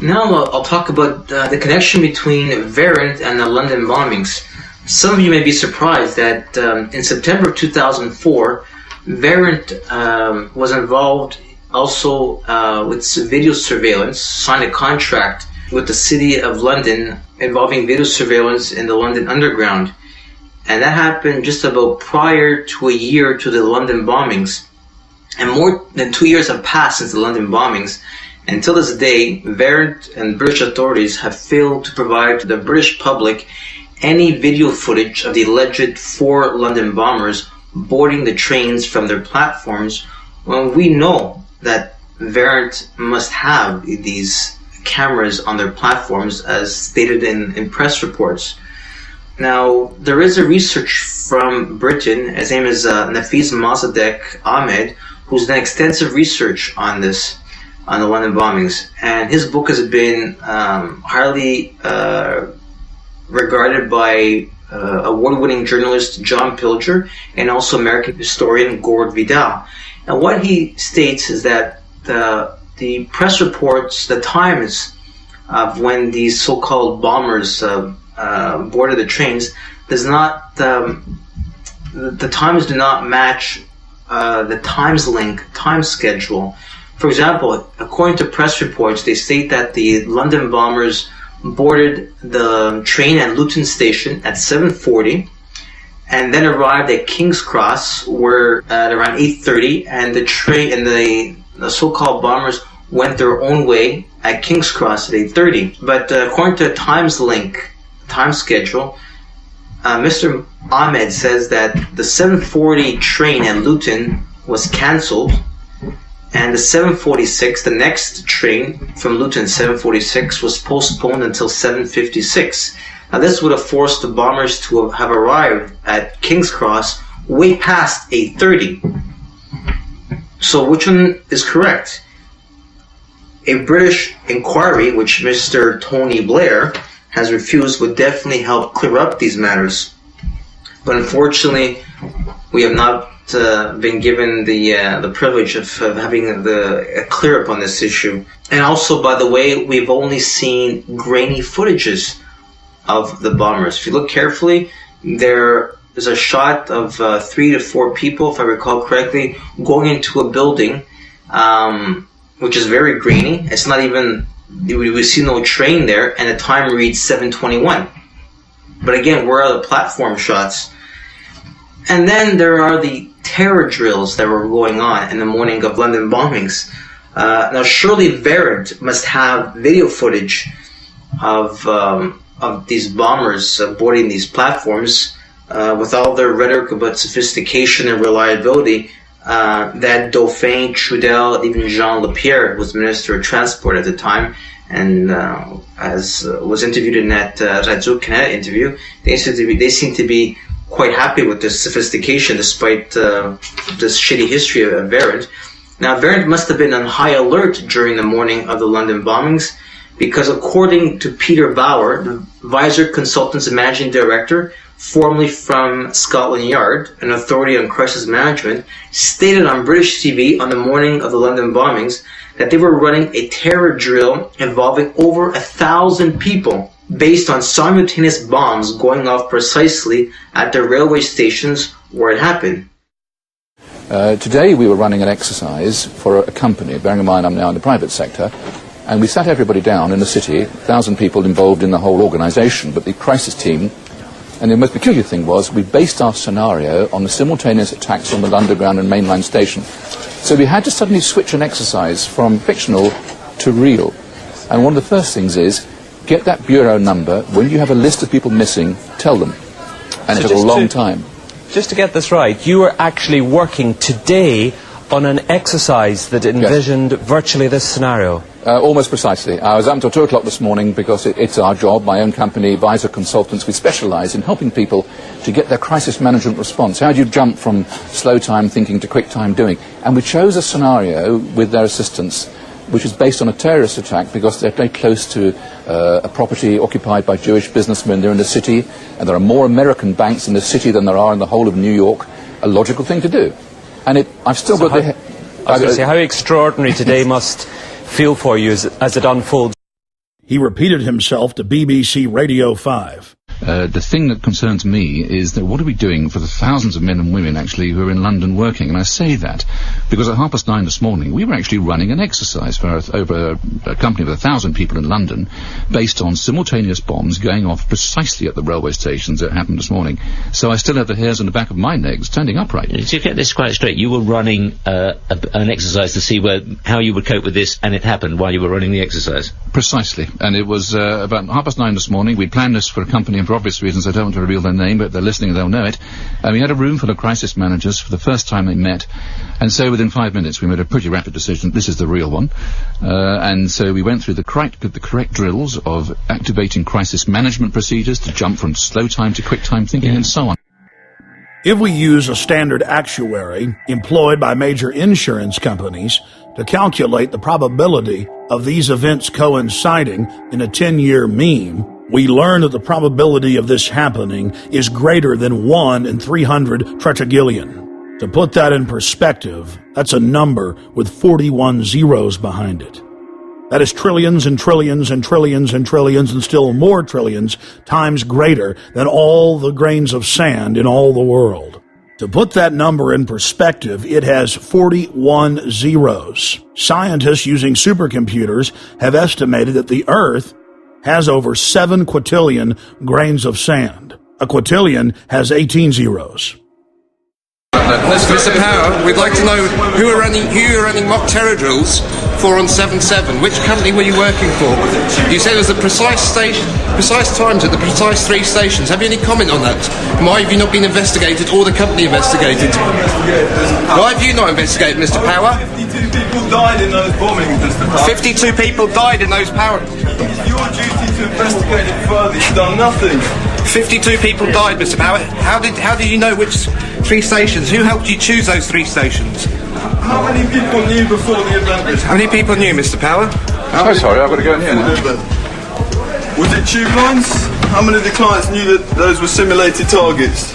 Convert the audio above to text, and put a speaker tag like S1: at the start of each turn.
S1: Now I'll talk about the connection between Verint and the London bombings. Some of you may be surprised that in September of 2004, Verint was involved also with video surveillance, signed a contract with the City of London involving video surveillance in the London Underground. And that happened just about prior to a year to the London bombings. And more than 2 years have passed since the London bombings. Until this day, Verint and British authorities have failed to provide to the British public any video footage of the alleged 4 London bombers boarding the trains from their platforms, when we know that Verint must have these cameras on their platforms as stated in press reports. Now, there is a research from Britain, his name is Nafis Mossadegh Ahmed, who's done extensive research on this, on the London bombings, and his book has been highly regarded by award-winning journalist John Pilger and also American historian Gord Vidal. And what he states is that the press reports, the times of when these so-called bombers boarded the trains, does not the times do not match the time schedule. For example, according to press reports, they state that the London bombers boarded the train at Luton Station at 7:40 and then arrived at King's Cross where at around 8:30, and the train and the so-called bombers went their own way at King's Cross at 8:30. But according to time schedule, Mr. Ahmed says that the 7:40 train at Luton was cancelled, and the 7:46, the next train from Luton, 7:46, was postponed until 7:56. Now this would have forced the bombers to have arrived at King's Cross way past 8:30. So which one is correct? A British inquiry, which Mr. Tony Blair has refused, would definitely help clear up these matters. But unfortunately, we have not been given the privilege of having a clear up on this issue. And also, by the way, we've only seen grainy footages of the bombers. If you look carefully, there is a shot of 3 to 4 people, if I recall correctly, going into a building, which is very grainy. It's not even, we see no train there, and the time reads 7:21. But again, where are the platform shots? And then there are the terror drills that were going on in the morning of London bombings. Now, surely Verint must have video footage of these bombers boarding these platforms with all their rhetoric about sophistication and reliability. That Dauphin, Trudel, even Jean Lapierre was Minister of Transport at the time, and as was interviewed in that Radio Canada interview, they seem to be quite happy with this sophistication despite this shitty history of Verint. Now, Verint must have been on high alert during the morning of the London bombings, because according to Peter Bauer, the Visor Consultants Managing Director, formerly from Scotland Yard, an authority on crisis management, stated on British TV on the morning of the London bombings that they were running a terror drill involving over 1,000 people based on simultaneous bombs going off precisely at the railway stations where it happened.
S2: Today we were running an exercise for a company, bearing in mind I'm now in the private sector, and we sat everybody down in the city, 1,000 people involved in the whole organisation, but the crisis team. And the most peculiar thing was we based our scenario on the simultaneous attacks on the Underground and mainline station. So we had to suddenly switch an exercise from fictional to real. And one of the first things is, get that bureau number. When you have a list of people missing, tell them. And so it took a long time.
S3: Just to get this right, you were actually working today on an exercise that envisioned virtually this scenario.
S2: Almost precisely. I was up until 2 o'clock this morning because it's our job, my own company, Visor Consultants. We specialise in helping people to get their crisis management response. How do you jump from slow time thinking to quick time doing? And we chose a scenario with their assistance which is based on a terrorist attack because they're very close to a property occupied by Jewish businessmen. They're in the city, and there are more American banks in the city than there are in the whole of New York. A logical thing to do. And I've still got the...
S3: I was going to say, how extraordinary today must feel for you as it unfolds.
S4: He repeated himself to BBC Radio 5.
S2: The thing that concerns me is that what are we doing for the thousands of men and women actually who are in London working? And I say that because at 9:30 this morning we were actually running an exercise for over a company of 1,000 people in London based on simultaneous bombs going off precisely at the railway stations that happened this morning. So I still have the hairs on the back of my neck standing upright.
S5: To get this quite straight, you were running an exercise to see how you would cope with this, and it happened while you were running the exercise?
S2: Precisely. And it was about 9:30 this morning. We'd planned this for a company, and for obvious reasons I don't want to reveal their name, but if they're listening they'll know it. We had a room full of crisis managers for the first time they met, and so within 5 minutes we made a pretty rapid decision. This is the real one. And so we went through the correct drills of activating crisis management procedures to jump from slow time to quick time thinking and so on.
S4: If we use a standard actuary employed by major insurance companies to calculate the probability of these events coinciding in a 10-year mean, we learn that the probability of this happening is greater than 1 in 300 tetragillion. To put that in perspective, that's a number with 41 zeros behind it. That is trillions and trillions and trillions and trillions and still more trillions times greater than all the grains of sand in all the world. To put that number in perspective, it has 41 zeros. Scientists using supercomputers have estimated that the Earth has over 7 quintillion grains of sand. A quintillion has 18 zeros.
S6: Mr. Power, we'd like to know who you're running mock terror drills for on 7/7. Which company were you working for? You said it was the precise times at the precise 3 stations. Have you any comment on that? Why have you not been investigated or the company investigated? Why have you not investigated, Mr. Power?
S7: 52 people died in those bombings, Mr. Power.
S6: 52 people died in those power...
S7: It's your duty to investigate it further. You've done nothing.
S6: 52 people died, Mr. Power. How did you know which 3 stations? Who helped you choose those 3 stations?
S7: How many people knew before the event?
S6: How many people knew, Mr. Power?
S2: So sorry, I've got to go in here now.
S7: Was it tube lines? How many of the clients knew that those were simulated targets?